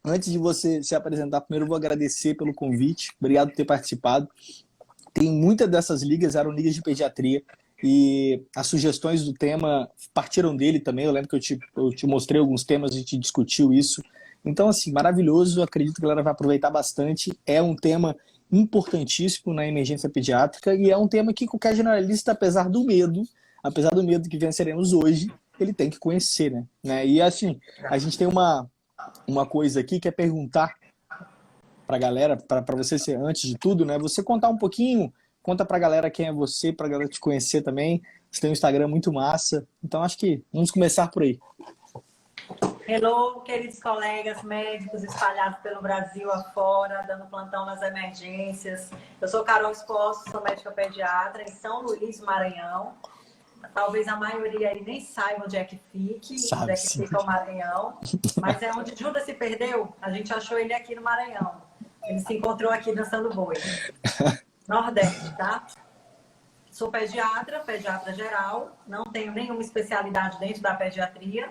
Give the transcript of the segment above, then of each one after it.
Antes de você se apresentar, primeiro eu vou agradecer pelo convite. Obrigado por ter participado. Tem muitas dessas ligas, eram ligas de pediatria, e as sugestões do tema partiram dele também. Eu lembro que eu te mostrei alguns temas, a gente discutiu isso. Então, assim, maravilhoso. Acredito que a galera vai aproveitar bastante. É um tema importantíssimo na emergência pediátrica e é um tema que qualquer generalista, apesar do medo que venceremos hoje, ele tem que conhecer, né? E assim, a gente tem uma coisa aqui que é perguntar para a galera, para você ser, antes de tudo, né? Você contar um pouquinho, conta para a galera quem é você, para a galera te conhecer também. Você tem um Instagram muito massa. Então, acho que vamos começar por aí. Hello, queridos colegas médicos espalhados pelo Brasil afora, dando plantão nas emergências. Eu sou Carol Esposo, sou médica pediatra em São Luís, Maranhão. Talvez a maioria aí nem saiba onde é que fica o Maranhão. Mas é onde Judas se perdeu, a gente achou ele aqui no Maranhão. Ele se encontrou aqui dançando boi. Nordeste, tá? Sou pediatra geral, não tenho nenhuma especialidade dentro da pediatria.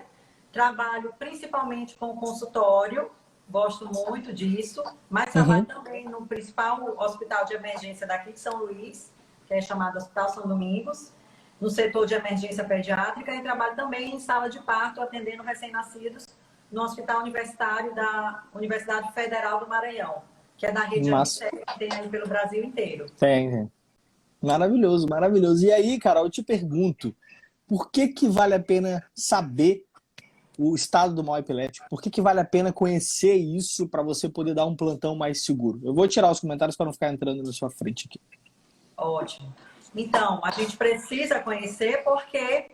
Trabalho principalmente com consultório, gosto muito disso, mas trabalho também no principal hospital de emergência daqui de São Luís, que é chamado Hospital São Domingos, no setor de emergência pediátrica, e trabalho também em sala de parto, atendendo recém-nascidos no Hospital Universitário da Universidade Federal do Maranhão, que é da rede Unicef, que tem aí pelo Brasil inteiro. Tem. Maravilhoso, maravilhoso. E aí, Carol, eu te pergunto, por que vale a pena saber o estado do mal epilético? Por que vale a pena conhecer isso para você poder dar um plantão mais seguro? Eu vou tirar os comentários para não ficar entrando na sua frente aqui. Ótimo. Então, a gente precisa conhecer porque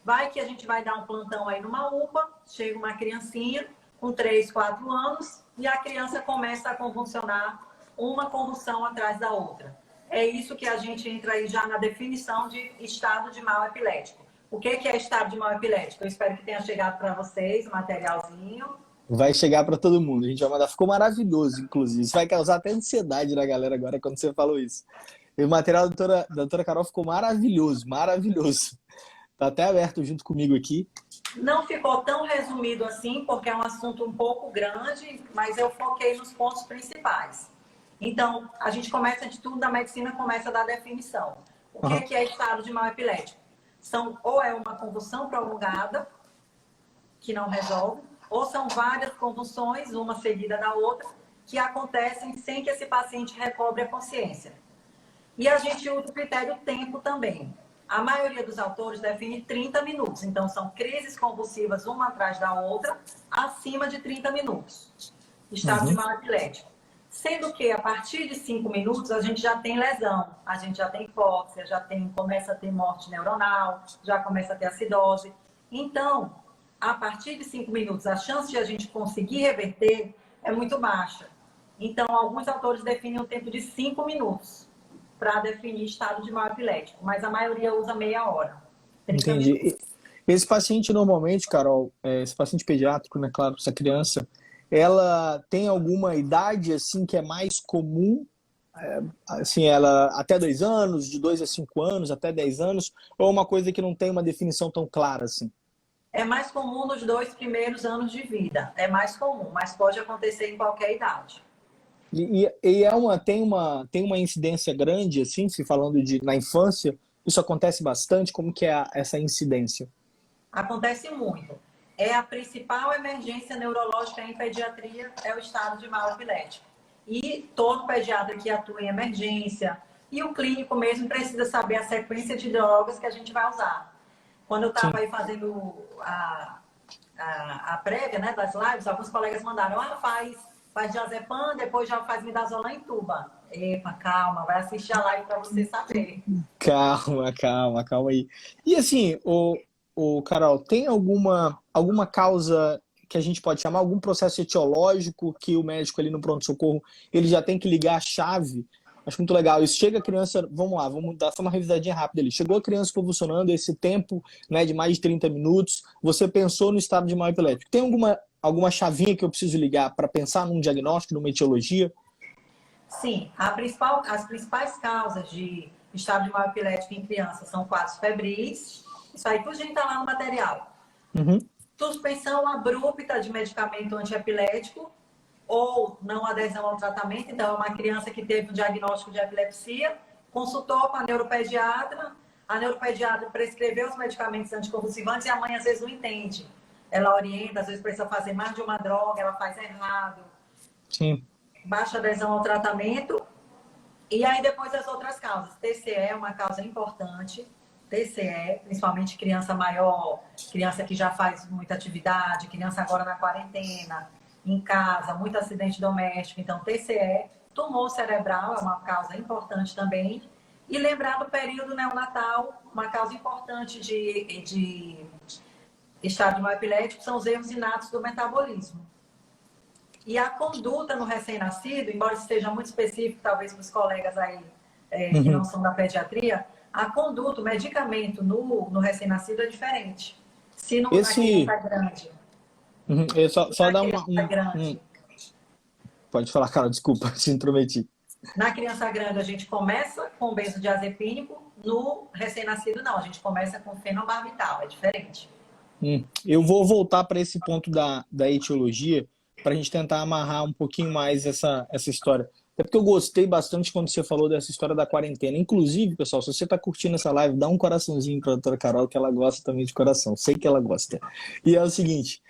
vai que a gente vai dar um plantão aí numa UPA, chega uma criancinha com 3, 4 anos e a criança começa a convulsionar, uma convulsão atrás da outra. É isso que a gente entra aí já na definição de estado de mal epilético. O que é estado de mal epilético? Eu espero que tenha chegado para vocês o materialzinho. Vai chegar para todo mundo. A gente vai mandar. Ficou maravilhoso, inclusive. Isso vai causar até ansiedade na galera agora quando você falou isso. E o material da doutora Carol ficou maravilhoso, maravilhoso. Está até aberto junto comigo aqui. Não ficou tão resumido assim, porque é um assunto um pouco grande, mas eu foquei nos pontos principais. Então, a gente começa de tudo, da medicina começa da definição. O que é estado de mal epilético? Ou é uma convulsão prolongada, que não resolve, ou são várias convulsões, uma seguida da outra, que acontecem sem que esse paciente recobre a consciência. E a gente usa o critério tempo também. A maioria dos autores define 30 minutos. Então, são crises convulsivas uma atrás da outra, acima de 30 minutos. Estado de mal epilético. Sendo que, a partir de 5 minutos, a gente já tem lesão, a gente já tem hipóxia, começa a ter morte neuronal, já começa a ter acidose. Então, a partir de 5 minutos, a chance de a gente conseguir reverter é muito baixa. Então, alguns autores definem um tempo de 5 minutos para definir estado de mal epilético, mas a maioria usa meia hora. Entendi. Minutos. Esse paciente, normalmente, Carol, esse paciente pediátrico, né, claro, essa criança, ela tem alguma idade assim que é mais comum? Assim, ela até 2 anos, de 2 a 5 anos, até 10 anos, ou é uma coisa que não tem uma definição tão clara assim? É mais comum nos 2 primeiros anos de vida. É mais comum, mas pode acontecer em qualquer idade. E tem uma incidência grande, assim, se falando na infância, isso acontece bastante? Como que é essa incidência? Acontece muito. É a principal emergência neurológica em pediatria, é o estado de mal epilético. E todo pediatra que atua em emergência, e o clínico mesmo precisa saber a sequência de drogas que a gente vai usar. Quando eu estava aí fazendo a prévia, né, das lives, alguns colegas mandaram, faz diazepam, depois já faz midazolam em tuba. Epa, calma, vai assistir a live para você saber. Calma aí. E assim, Carol, tem alguma causa que a gente pode chamar, algum processo etiológico que o médico ali no pronto-socorro, ele já tem que ligar a chave? Acho muito legal. Isso chega a criança, vamos dar só uma revisadinha rápida ali. Chegou a criança convulsionando esse tempo, né, de mais de 30 minutos, você pensou no estado de mal epilético. Tem alguma chavinha que eu preciso ligar para pensar num diagnóstico, numa etiologia? Sim, as principais causas de estado de mal epilético em criança são quadros febris. Isso aí tudo a gente está lá no material. Suspensão abrupta de medicamento antiepilético, ou não adesão ao tratamento. Então, é uma criança que teve um diagnóstico de epilepsia, consultou com a neuropediatra prescreveu os medicamentos anticonvulsivantes e a mãe às vezes não entende. Ela orienta, às vezes precisa fazer mais de uma droga, ela faz errado. Sim. Baixa adesão ao tratamento. E aí depois as outras causas. TCE é uma causa importante. TCE, principalmente criança maior, criança que já faz muita atividade, criança agora na quarentena, em casa, muito acidente doméstico. Então, TCE, tumor cerebral é uma causa importante também. E lembrar do período neonatal, uma causa importante de estado de epilético são os erros inatos do metabolismo. E a conduta no recém-nascido, embora esteja muito específico, talvez para os colegas aí que não são da pediatria, a conduta, o medicamento no recém-nascido é diferente. Se não na criança grande. Só dar Pode falar, Carol, desculpa, te intrometi. Na criança grande, a gente começa com benzodiazepínico, no recém-nascido, não. A gente começa com fenobarbital, é diferente. Eu vou voltar para esse ponto da etiologia, para a gente tentar amarrar um pouquinho mais essa história. Até porque eu gostei bastante quando você falou dessa história da quarentena. Inclusive, pessoal, se você está curtindo essa live, dá um coraçãozinho para a doutora Carol, que ela gosta também de coração. Sei que ela gosta. E é o seguinte,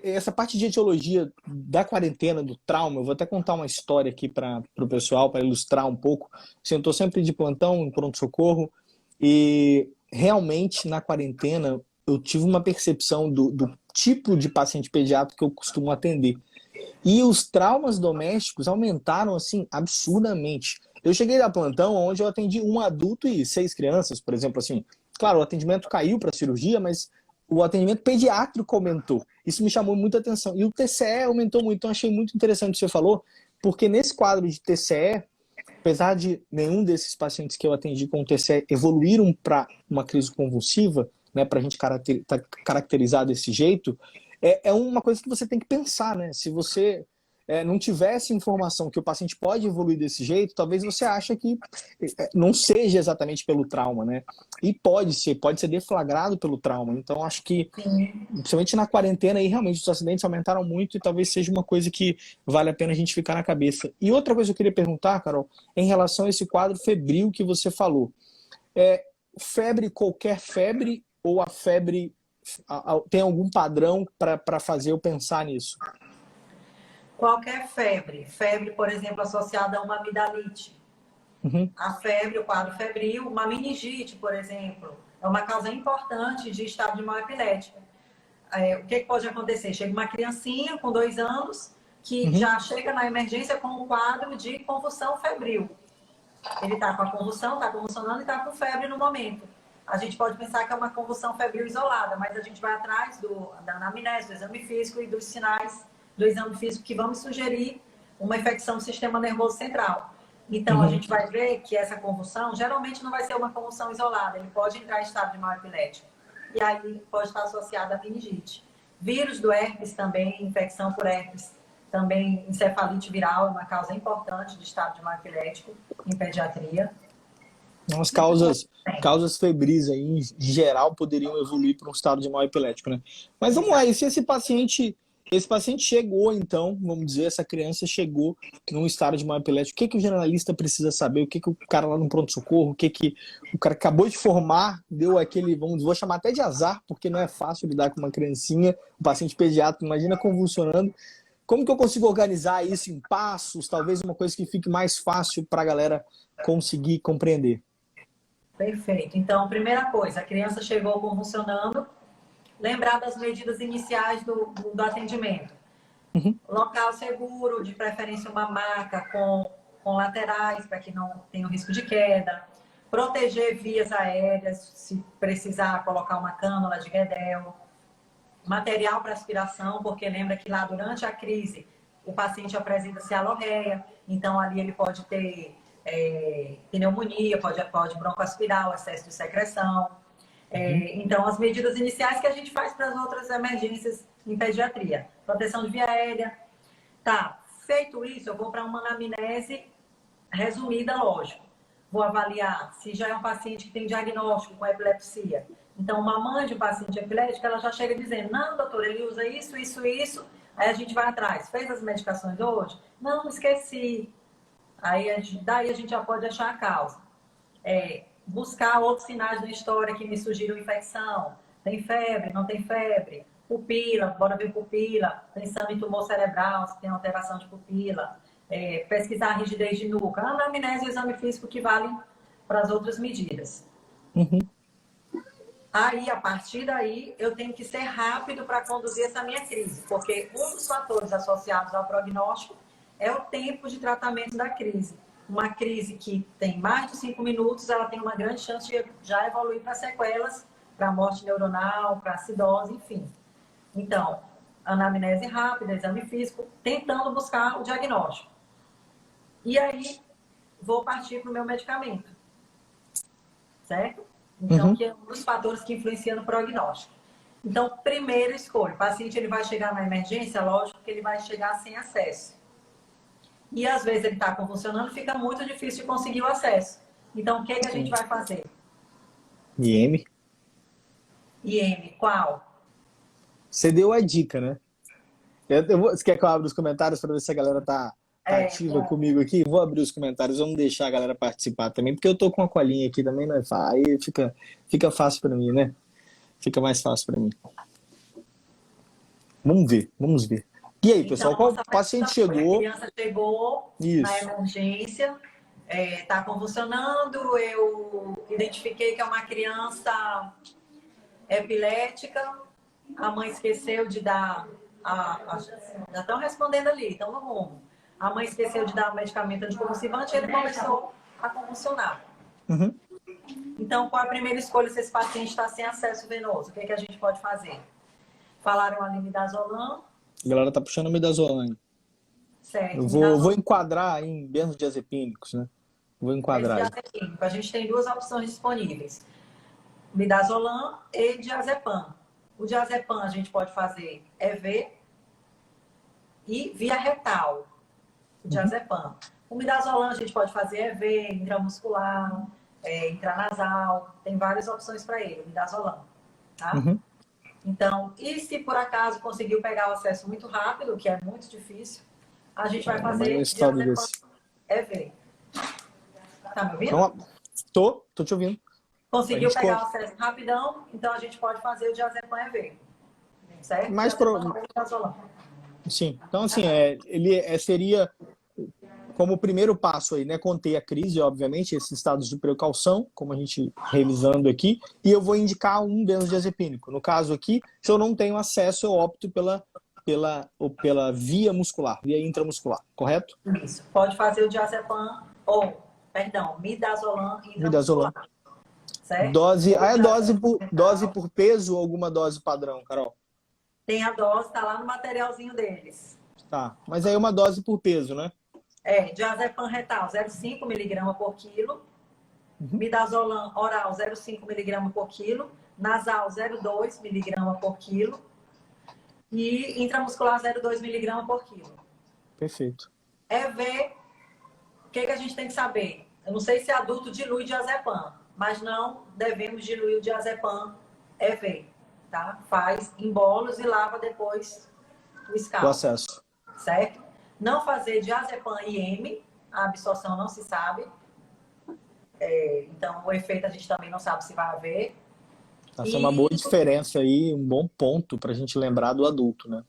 essa parte de etiologia da quarentena, do trauma, eu vou até contar uma história aqui para o pessoal, para ilustrar um pouco. Assim, eu estou sempre de plantão, em pronto-socorro, e realmente na quarentena eu tive uma percepção do tipo de paciente pediátrico que eu costumo atender. E os traumas domésticos aumentaram, assim, absurdamente. Eu cheguei a plantão onde eu atendi um adulto e 6 crianças, por exemplo, assim. Claro, o atendimento caiu para cirurgia, mas o atendimento pediátrico aumentou. Isso me chamou muita atenção. E o TCE aumentou muito, então achei muito interessante o que você falou, porque nesse quadro de TCE, apesar de nenhum desses pacientes que eu atendi com TCE evoluíram para uma crise convulsiva, né, para a gente caracterizar desse jeito, é uma coisa que você tem que pensar, né? Se você não tivesse informação que o paciente pode evoluir desse jeito, talvez você ache que não seja exatamente pelo trauma, né? E pode ser deflagrado pelo trauma. Então, acho que, principalmente na quarentena, aí, realmente os acidentes aumentaram muito e talvez seja uma coisa que vale a pena a gente ficar na cabeça. E outra coisa que eu queria perguntar, Carol, em relação a esse quadro febril que você falou. Febre, qualquer febre, ou a febre tem algum padrão para fazer eu pensar nisso? Qualquer febre. Febre, por exemplo, associada a uma amidalite. A febre, o quadro febril, uma meningite, por exemplo, é uma causa importante de estado de mal epilético. O que pode acontecer? Chega uma criancinha com 2 anos que já chega na emergência com um quadro de convulsão febril. Ele está com a convulsão, está convulsionando e está com febre no momento. A gente pode pensar que é uma convulsão febril isolada, mas a gente vai atrás da anamnese, do exame físico e dos sinais do exame físico que vão me sugerir uma infecção do sistema nervoso central. Então, a gente vai ver que essa convulsão geralmente não vai ser uma convulsão isolada, ele pode entrar em estado de mal epilético. E aí pode estar associado à meningite. Vírus do herpes também, infecção por herpes, também encefalite viral é uma causa importante de estado de mal epilético em pediatria. As causas febris aí, em geral, poderiam evoluir para um estado de mal epilético, né? Mas vamos lá, e se esse paciente chegou, então, vamos dizer, essa criança chegou num estado de mal epilético, o que o generalista precisa saber? O que o cara lá no pronto-socorro, o que o cara acabou de formar, deu aquele, vou chamar até de azar, porque não é fácil lidar com uma criancinha, um paciente pediátrico, imagina convulsionando. Como que eu consigo organizar isso em passos, talvez uma coisa que fique mais fácil para a galera conseguir compreender? Perfeito. Então, primeira coisa, a criança chegou convulsionando, lembrar das medidas iniciais do atendimento. Local seguro, de preferência uma maca com laterais, para que não tenha o risco de queda. Proteger vias aéreas, se precisar colocar uma cânula de Guedel. Material para aspiração, porque lembra que lá durante a crise o paciente apresenta cialorreia, então ali ele pode ter pneumonia, pode broncoaspirar, excesso de secreção. Então, as medidas iniciais que a gente faz para as outras emergências em pediatria. Proteção de via aérea. Tá, feito isso, eu vou para uma anamnese resumida, lógico. Vou avaliar se já é um paciente que tem diagnóstico com epilepsia. Então, uma mãe de um paciente epilético, ela já chega dizendo, não, doutor, ele usa isso, isso, isso. Aí a gente vai atrás. Fez as medicações hoje? Não, esqueci. Daí a gente já pode achar a causa. Buscar outros sinais na história que me sugiram infecção. Tem febre? Não tem febre? Pupila, bora ver pupila. Pensando em tumor cerebral, se tem alteração de pupila. Pesquisar a rigidez de nuca. A anamnese e o exame físico que valem para as outras medidas. Uhum. Aí, a partir daí, eu tenho que ser rápido para conduzir essa minha crise, porque um dos fatores associados ao prognóstico é o tempo de tratamento da crise. Uma crise que tem mais de 5 minutos, ela tem uma grande chance de já evoluir para sequelas, para morte neuronal, para acidose, enfim. Então, anamnese rápida, exame físico, tentando buscar o diagnóstico. E aí, vou partir para o meu medicamento. Certo? Então, que é um dos fatores que influencia no prognóstico. Então, primeira escolha. O paciente ele vai chegar na emergência, lógico que ele vai chegar sem acesso. E, às vezes, ele está convulsionando, fica muito difícil de conseguir o acesso. Então, o que, que a gente vai fazer? IM. IM, qual? Você deu a dica, né? Você quer que eu abra os comentários para ver se a galera tá ativa comigo aqui? Vou abrir os comentários, vamos deixar a galera participar também, porque eu tô com a colinha aqui também, né? Aí fica fácil para mim, né? Fica mais fácil para mim. Vamos ver. E aí, pessoal, qual paciente chegou? A criança chegou na emergência, está convulsionando, eu identifiquei que é uma criança epilética, a mãe esqueceu de dar, já estão respondendo ali, estão no rumo. A mãe esqueceu de dar o medicamento anticonvulsivante e ele começou a convulsionar. Uhum. Então, qual a primeira escolha se esse paciente está sem acesso venoso? O que, que a gente pode fazer? Falaram ali midazolam. A galera tá puxando midazolam. Certo. Eu vou enquadrar em benzodiazepínicos, né? Vou enquadrar. A gente tem duas opções disponíveis. Midazolam e diazepam. O diazepam a gente pode fazer EV e via retal. O diazepam. O midazolam a gente pode fazer EV, intramuscular, intranasal. Tem várias opções para ele, o midazolam. Tá? Então, e se por acaso conseguiu pegar o acesso muito rápido, que é muito difícil, a gente vai fazer diazepam EV. Tá me ouvindo? Então, tô te ouvindo. Conseguiu pegar o acesso rapidão, então a gente pode fazer o diazepam EV. Certo? Mais Sim. Então, assim, ele seria como primeiro passo aí, né? Conter a crise, obviamente, esses estados de precaução, como a gente revisando aqui, e eu vou indicar um benzodiazepínico. No caso aqui, se eu não tenho acesso, eu opto pela via muscular, via intramuscular, correto? Isso. Pode fazer o diazepam midazolam intramuscular. Certo? Dose por peso ou alguma dose padrão, Carol? Tem a dose, tá lá no materialzinho deles. Tá, mas aí uma dose por peso, né? Diazepam retal, 0,5 mg por quilo. Midazolam oral, 0,5 mg por quilo. Nasal, 0,2 mg por quilo. E intramuscular, 0,2 mg por quilo. Perfeito. EV, o que a gente tem que saber? Eu não sei se adulto dilui diazepam, mas não devemos diluir o diazepam EV, tá? Faz em bolos e lava depois o escalpo. O acesso. Certo? Não fazer diazepam IM, a absorção não se sabe. Então, o efeito a gente também não sabe se vai haver. Essa é uma boa diferença aí, um bom ponto para a gente lembrar do adulto, né?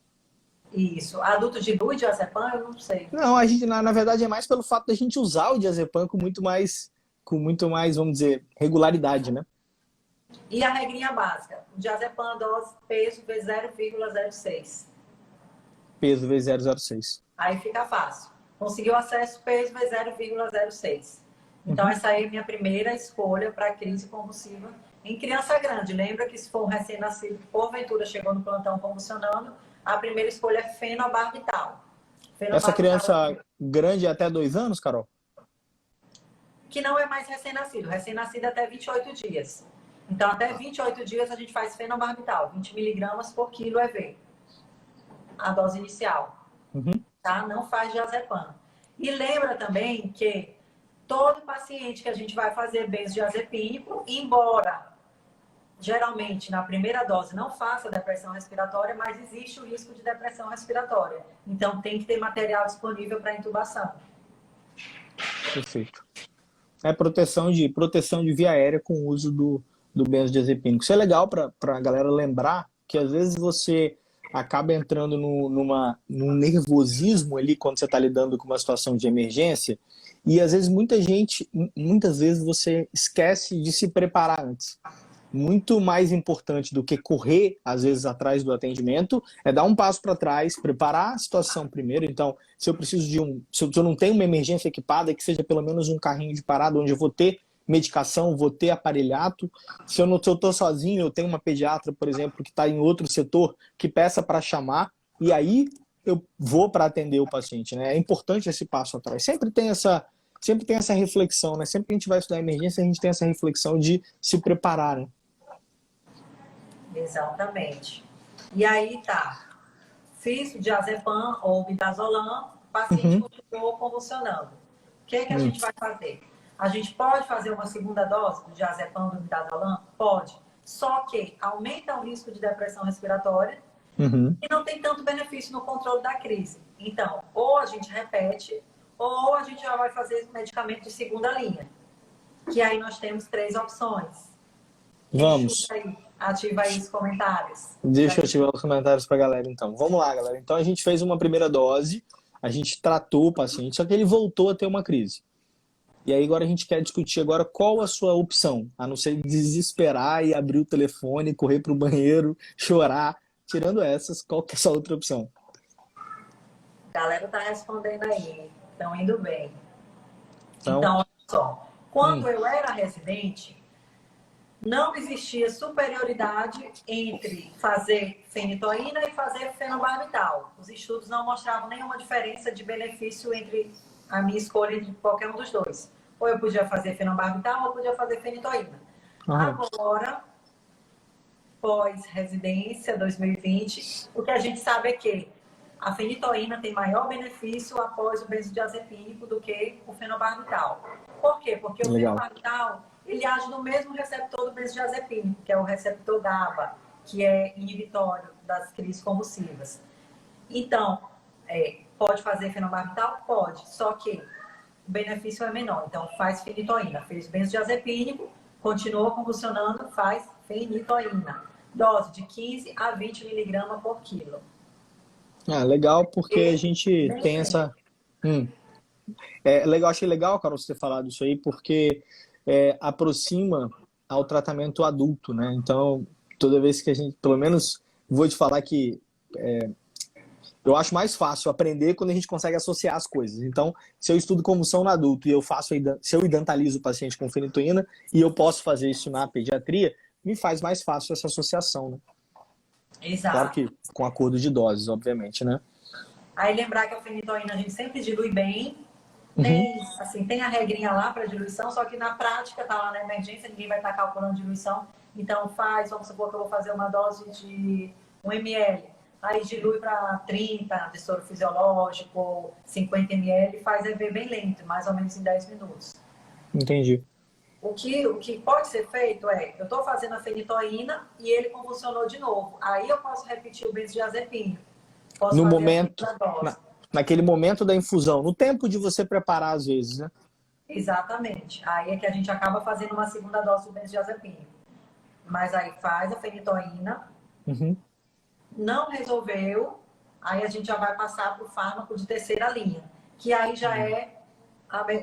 Isso. Adulto dilui diazepam, eu não sei. Não, a gente, na verdade, é mais pelo fato da gente usar o diazepam com muito mais, vamos dizer, regularidade, né? E a regrinha básica? O diazepam dose peso vezes 0,06. Peso vezes 0,06. Aí fica fácil. Conseguiu acesso, peso vezes 0,06. Então, essa aí é a minha primeira escolha para crise convulsiva em criança grande. Lembra que se for um recém-nascido, porventura chegou no plantão convulsionando, a primeira escolha é fenobarbital. Essa criança grande é até 2 anos, Carol? Que não é mais recém-nascido. Recém-nascido até 28 dias. Então, até 28 dias a gente faz fenobarbital. 20 mg por quilo EV. A dose inicial. Tá? Não faz diazepam. E lembra também que todo paciente que a gente vai fazer benzodiazepínico, embora geralmente, na primeira dose, não faça depressão respiratória, mas existe o risco de depressão respiratória. Então, tem que ter material disponível para intubação. Perfeito. É proteção de via aérea com o uso do benzodiazepínico. Isso é legal para a galera lembrar que às vezes você acaba entrando num nervosismo ali quando você está lidando com uma situação de emergência e às vezes muitas vezes você esquece de se preparar antes. Muito mais importante do que correr, às vezes, atrás do atendimento, é dar um passo para trás, preparar a situação primeiro. Então, se eu preciso se eu não tenho uma emergência equipada, que seja pelo menos um carrinho de parada, onde eu vou ter medicação, vou ter aparelhato. Se eu estou sozinho, eu tenho uma pediatra, por exemplo, que está em outro setor, que peça para chamar, e aí eu vou para atender o paciente, né? É importante esse passo atrás. Sempre tem essa reflexão, né? Sempre que a gente vai estudar emergência, a gente tem essa reflexão de se preparar, né? Exatamente. E aí tá, fiz o diazepam ou midazolam, o paciente continuou convulsionando. O que é que a gente vai fazer? A gente pode fazer uma segunda dose do diazepam ou do midazolam? Pode. Só que aumenta o risco de depressão respiratória e não tem tanto benefício no controle da crise. Então, ou a gente repete, ou a gente já vai fazer medicamento de segunda linha. Que aí nós temos 3 opções. Vamos. Ativa aí os comentários. Deixa eu ativar os comentários para a galera, então. Vamos lá, galera. Então, a gente fez uma primeira dose, a gente tratou o paciente, só que ele voltou a ter uma crise. E aí, agora a gente quer discutir agora qual a sua opção, a não ser desesperar e abrir o telefone, correr para o banheiro, chorar. Tirando essas, qual que é a sua outra opção? A galera tá respondendo aí. Estão indo bem. Então, olha só. Quando eu era residente, não existia superioridade entre fazer fenitoína e fazer fenobarbital. Os estudos não mostravam nenhuma diferença de benefício entre a minha escolha de qualquer um dos dois. Ou eu podia fazer fenobarbital ou eu podia fazer fenitoína. Agora, pós-residência 2020, o que a gente sabe é que a fenitoína tem maior benefício após o benzodiazepínico do que o fenobarbital. Por quê? Porque o fenobarbital ele age no mesmo receptor do benzodiazepínico, que é o receptor GABA, que é inibitório das crises convulsivas. Então, pode fazer fenobarbital? Pode, só que o benefício é menor. Então, faz fenitoína. Fez benzodiazepínico, continua convulsionando, faz fenitoína. Dose de 15 a 20 miligramas por quilo. Legal, porque a gente tem essa... achei legal, Carol, você ter falado isso aí, porque aproxima ao tratamento adulto, né? Então, toda vez que a gente, pelo menos, vou te falar que eu acho mais fácil aprender quando a gente consegue associar as coisas. Então, se eu estudo convulsão no adulto e se eu idantalizo o paciente com fenitoína e eu posso fazer isso na pediatria, me faz mais fácil essa associação, né? Exato. Claro que com acordo de doses, obviamente, né? Aí lembrar que a fenitoína a gente sempre dilui bem. Tem a regrinha lá para diluição, só que na prática, tá lá na emergência, ninguém vai estar calculando diluição. Então vamos supor que eu vou fazer uma dose de 1 ml. Aí dilui para 30 de soro fisiológico, 50 ml, faz EV bem lento, mais ou menos em 10 minutos. Entendi. O que pode ser feito eu estou fazendo a fenitoína e ele convulsionou de novo. Aí eu posso repetir o benzodiazepínico. No momento, naquele momento da infusão, no tempo de você preparar às vezes, né? Exatamente. Aí é que a gente acaba fazendo uma segunda dose do benzodiazepínico. Mas aí faz a fenitoína, não resolveu, aí a gente já vai passar para o fármaco de terceira linha, que aí já é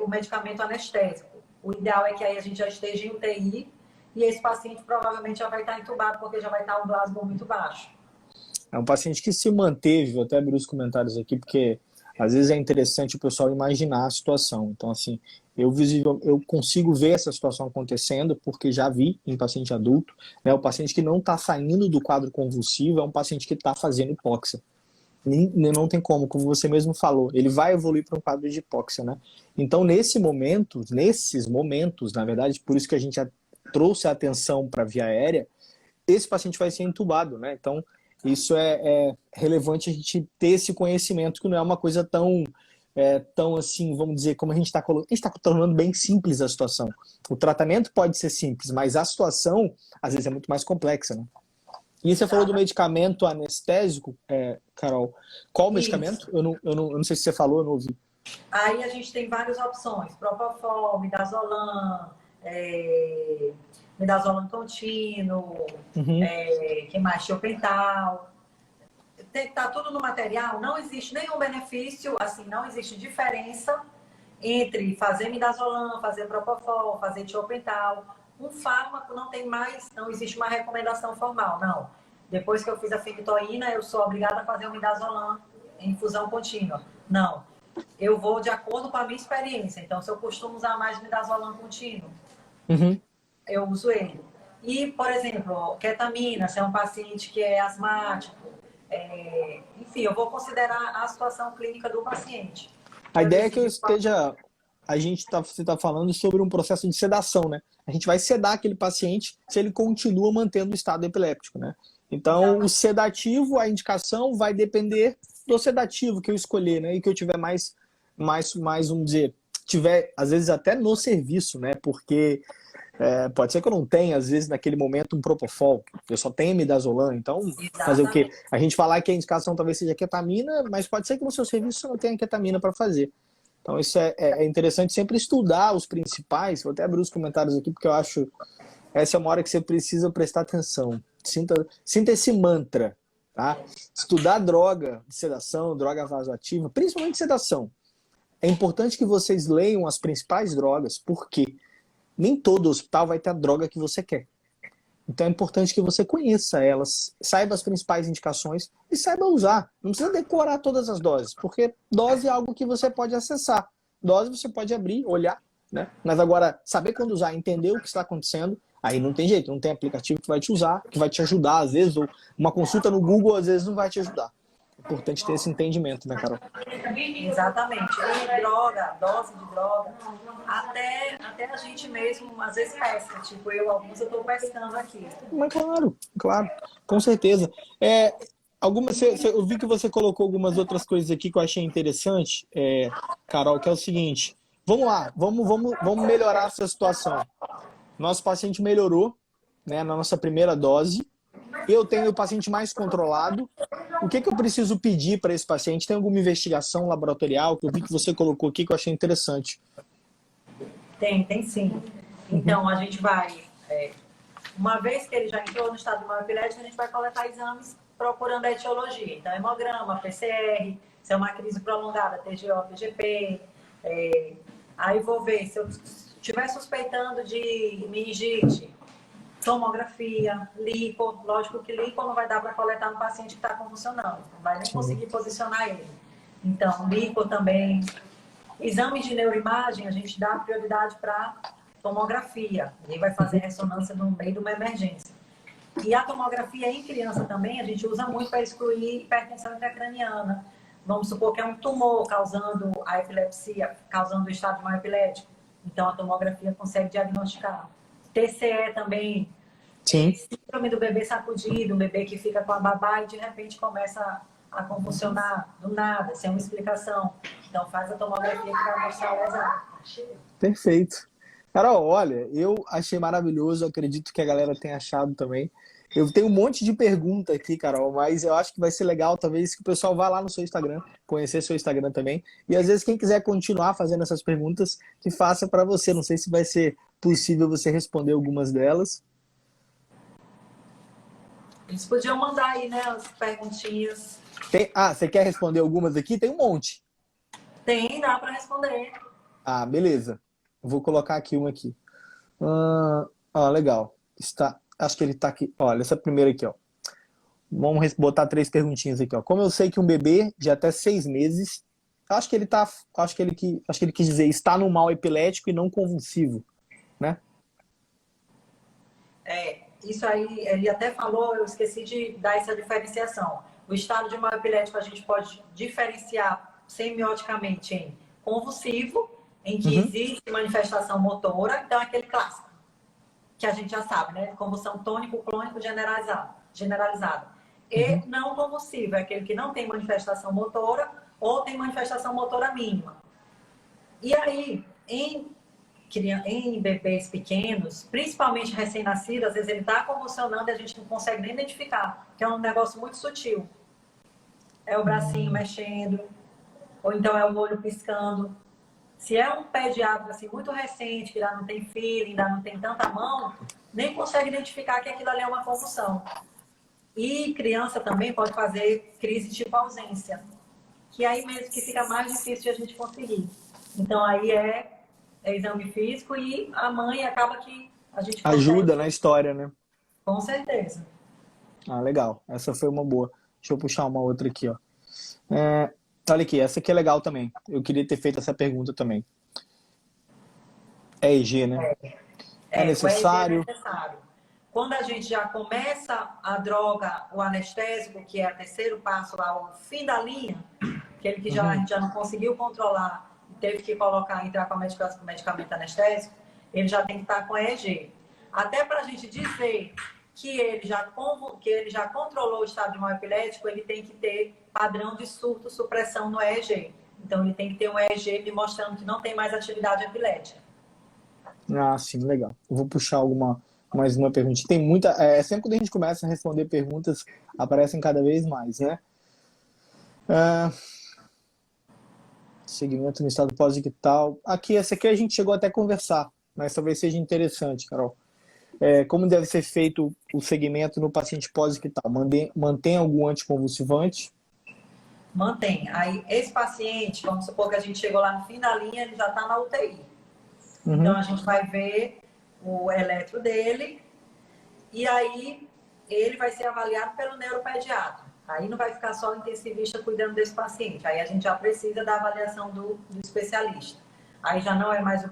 o medicamento anestésico. O ideal é que aí a gente já esteja em UTI e esse paciente provavelmente já vai estar entubado, porque já vai estar um Glasgow muito baixo. É um paciente que se manteve, vou até abrir os comentários aqui, porque às vezes é interessante o pessoal imaginar a situação. Então, assim, eu consigo ver essa situação acontecendo, porque já vi em paciente adulto, né? O paciente que não está saindo do quadro convulsivo é um paciente que está fazendo hipóxia. Não tem como você mesmo falou, ele vai evoluir para um quadro de hipóxia, né? Então, nesses momentos, na verdade, por isso que a gente já trouxe a atenção para a via aérea, esse paciente vai ser entubado, né? Então, isso é relevante a gente ter esse conhecimento, que não é uma coisa tão tão assim, vamos dizer, como a gente está colocando. A gente está tornando bem simples a situação. O tratamento pode ser simples, mas a situação, às vezes, é muito mais complexa, né? E você falou do medicamento anestésico, Carol. Qual o medicamento? Eu não sei se você falou, eu não ouvi. Aí a gente tem várias opções. Propofol, midazolam, midazolam contínuo, que mais? Tiopental. Tá tudo no material. Não existe nenhum benefício, assim, não existe diferença entre fazer midazolam, fazer propofol, fazer tiopental. Um fármaco não tem mais, não existe uma recomendação formal, não. Depois que eu fiz a fenitoína, eu sou obrigada a fazer o midazolam em infusão contínua. Não. Eu vou de acordo com a minha experiência. Então, se eu costumo usar mais midazolam contínuo, eu uso ele. E, por exemplo, ketamina, se é um paciente que é asmático, enfim, eu vou considerar a situação clínica do paciente. A ideia é que você está falando sobre um processo de sedação, né? A gente vai sedar aquele paciente se ele continua mantendo o estado epiléptico, né? Então, o sedativo, a indicação vai depender do sedativo que eu escolher, né? E que eu tiver mais, vamos dizer, tiver, às vezes, até no serviço, né? Porque pode ser que eu não tenha, às vezes, naquele momento, um propofol. Eu só tenho midazolam, então, fazer o quê? A gente falar que a indicação talvez seja ketamina, mas pode ser que no seu serviço você não tenha ketamina para fazer. Então, isso é interessante sempre estudar os principais. Vou até abrir os comentários aqui, porque eu acho essa é uma hora que você precisa prestar atenção. Sinta esse mantra, tá? Estudar droga de sedação, droga vasoativa, principalmente sedação. É importante que vocês leiam as principais drogas, porque nem todo hospital vai ter a droga que você quer. Então é importante que você conheça elas, saiba as principais indicações e saiba usar. Não precisa decorar todas as doses, porque dose é algo que você pode acessar. Dose você pode abrir, olhar, né? Mas agora, saber quando usar, entender o que está acontecendo, aí não tem jeito, não tem aplicativo que vai te usar, que vai te ajudar, às vezes, ou uma consulta no Google, às vezes, não vai te ajudar. É importante ter esse entendimento, né, Carol? Exatamente. E droga, dose de droga, até a gente mesmo, às vezes, pesca. Tipo, eu estou pescando aqui. Mas claro, com certeza. Eu vi que você colocou algumas outras coisas aqui que eu achei interessante, Carol, que é o seguinte. Vamos lá, vamos melhorar essa situação. Nosso paciente melhorou, né, na nossa primeira dose. Eu tenho o paciente mais controlado. O que eu preciso pedir para esse paciente? Tem alguma investigação laboratorial que eu vi que você colocou aqui que eu achei interessante? Tem sim. Então, a gente vai... uma vez que ele já entrou no estado de mal epilético, a gente vai coletar exames procurando a etiologia. Então, hemograma, PCR, se é uma crise prolongada, TGO, TGP. Aí vou ver se eu estiver suspeitando de meningite, tomografia, lipo. Lógico que lipo não vai dar para coletar no paciente que está convulsionando. Não vai nem conseguir posicionar ele. Então, lipo também. Exame de neuroimagem, a gente dá prioridade para tomografia. Ele vai fazer ressonância no meio de uma emergência. E a tomografia em criança também, a gente usa muito para excluir hipertensão intracraniana. Vamos supor que é um tumor causando a epilepsia, causando o estado de mal epilético. Então, a tomografia consegue diagnosticar. TCE também. Sim. Síndrome do bebê sacudido, um bebê que fica com a babá e de repente começa a convulsionar do nada, sem uma explicação. Então, faz a tomografia que vai mostrar o exato. Perfeito. Carol, olha, eu achei maravilhoso, acredito que a galera tenha achado também. Eu tenho um monte de pergunta aqui, Carol, mas eu acho que vai ser legal, talvez, que o pessoal vá lá no seu Instagram, conhecer seu Instagram também. E às vezes, quem quiser continuar fazendo essas perguntas, que faça para você. Não sei se vai ser possível você responder algumas delas. Eles podiam mandar aí, né, as perguntinhas. Você quer responder algumas aqui? Tem um monte. Tem, dá para responder. Beleza. Vou colocar aqui uma aqui. Legal. Acho que ele está aqui. Olha, essa primeira aqui, ó. Vamos botar 3 perguntinhas aqui, ó. Como eu sei que um bebê de até 6 meses, acho que ele quis dizer está no mal epilético e não convulsivo, né? Isso aí, ele até falou, eu esqueci de dar essa diferenciação. O estado de mal epilético a gente pode diferenciar semioticamente em convulsivo, em que existe manifestação motora, então é aquele clássico, que a gente já sabe, né? Convulsão tônico-clônico generalizada. E não convulsivo, é aquele que não tem manifestação motora, ou tem manifestação motora mínima. E aí, em bebês pequenos, principalmente recém-nascidos, às vezes ele está convulsionando e a gente não consegue nem identificar, que é um negócio muito sutil. É o bracinho mexendo, ou então é o olho piscando. Se é um pediatra assim, muito recente, que ainda não tem feeling, ainda não tem tanta mão, nem consegue identificar que aquilo ali é uma convulsão. E criança também pode fazer crise tipo ausência, que aí mesmo que fica mais difícil de a gente conseguir. Então aí é exame físico e a mãe acaba que a gente Ajuda consegue. na história, né? Com certeza. Ah, legal. Essa foi uma boa. Deixa eu puxar uma outra aqui, ó. Olha aqui, essa aqui é legal também. Eu queria ter feito essa pergunta também. É EG, né? É O EG é necessário? necessário. Quando a gente já começa a droga, o anestésico, que é o terceiro passo lá, o fim da linha, aquele que a gente já não conseguiu controlar, teve que entrar com o medicamento anestésico, ele já tem que estar com EG. Até para a gente dizer que ele já controlou o estado de mal epilético, ele tem que ter padrão de surto-supressão no EEG. Então, ele tem que ter um EEG me mostrando que não tem mais atividade epilética. Ah, sim, legal. Eu vou puxar mais uma pergunta. Tem muita. Sempre quando a gente começa a responder perguntas, aparecem cada vez mais, né? Segmento no estado pós-ictal. Aqui, essa aqui a gente chegou até a conversar, mas talvez seja interessante, Carol. Como deve ser feito o segmento no paciente pós-ictal? Mantém algum anticonvulsivante? Mantém. Aí, esse paciente, vamos supor que a gente chegou lá no fim da linha, ele já está na UTI. Então, a gente vai ver o eletro dele e aí ele vai ser avaliado pelo neuropediatra. Aí não vai ficar só o intensivista cuidando desse paciente. Aí a gente já precisa da avaliação do especialista. Aí já não é mais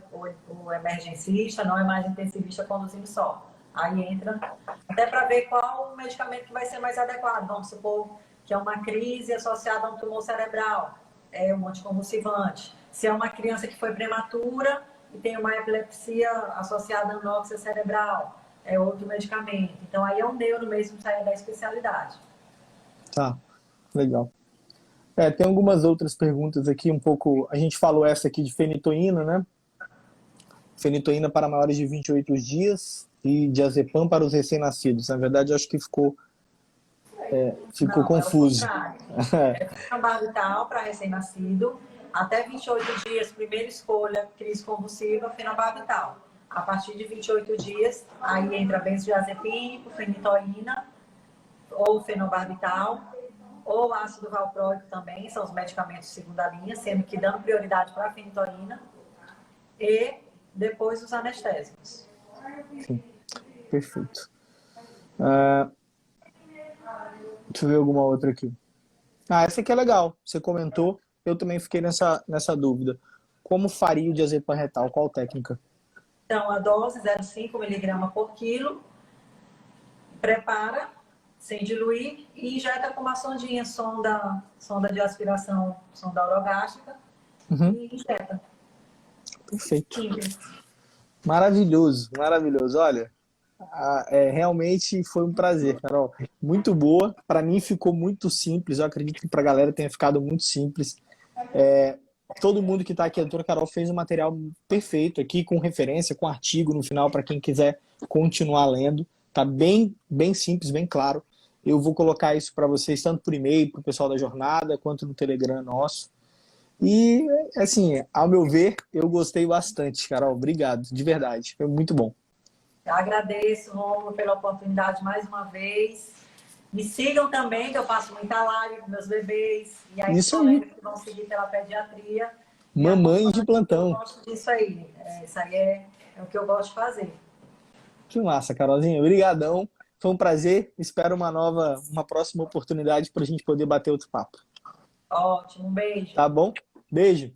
o emergencista, não é mais o intensivista conduzindo só. Aí entra até para ver qual o medicamento que vai ser mais adequado. Vamos supor que é uma crise associada a um tumor cerebral, é um anticonvulsivante. Se é uma criança que foi prematura e tem uma epilepsia associada a anóxia cerebral, é outro medicamento. Então aí é o neuro mesmo, sai da especialidade. Tá, legal. Tem algumas outras perguntas aqui, um pouco. A gente falou essa aqui de fenitoína, né? Fenitoína para maiores de 28 dias e diazepam para os recém-nascidos. Na verdade, eu acho que ficou confuso. É fenobarbital para recém-nascido. Até 28 dias, primeira escolha, crise convulsiva, fenobarbital. A partir de 28 dias, aí entra benzodiazepínico, fenitoína, ou fenobarbital, ou ácido valproico também, são os medicamentos de segunda linha, sendo que dando prioridade para a fenitoína, e depois os anestésicos. Sim, perfeito. Deixa eu ver alguma outra aqui. Essa aqui é legal, você comentou, eu também fiquei nessa dúvida. Como faria o diazepam retal? Qual técnica? Então, a dose 0,5 mg por quilo, prepara sem diluir e injeta com uma sondinha, sonda de aspiração, sonda orogástrica, e injeta. Perfeito. Simples. Maravilhoso, maravilhoso. Olha, realmente foi um prazer, Carol. Muito boa. Para mim ficou muito simples. Eu acredito que para a galera tenha ficado muito simples. Todo mundo que está aqui, a doutora Carol fez um material perfeito aqui, com referência, com artigo no final, para quem quiser continuar lendo. Tá bem, bem simples, bem claro. Eu vou colocar isso para vocês, tanto por e-mail, para o pessoal da jornada, quanto no Telegram nosso. E, assim, ao meu ver, eu gostei bastante, Carol. Obrigado, de verdade. Foi muito bom. Eu agradeço, Romulo, pela oportunidade mais uma vez. Me sigam também, que eu faço muita live com meus bebês. E aí, os colegas que vão seguir pela pediatria. Mamãe de plantão. Eu gosto disso aí. Isso aí é o que eu gosto de fazer. Que massa, Carolzinha. Obrigadão. Foi um prazer. Espero uma próxima oportunidade para a gente poder bater outro papo. Ótimo, um beijo. Tá bom? Beijo.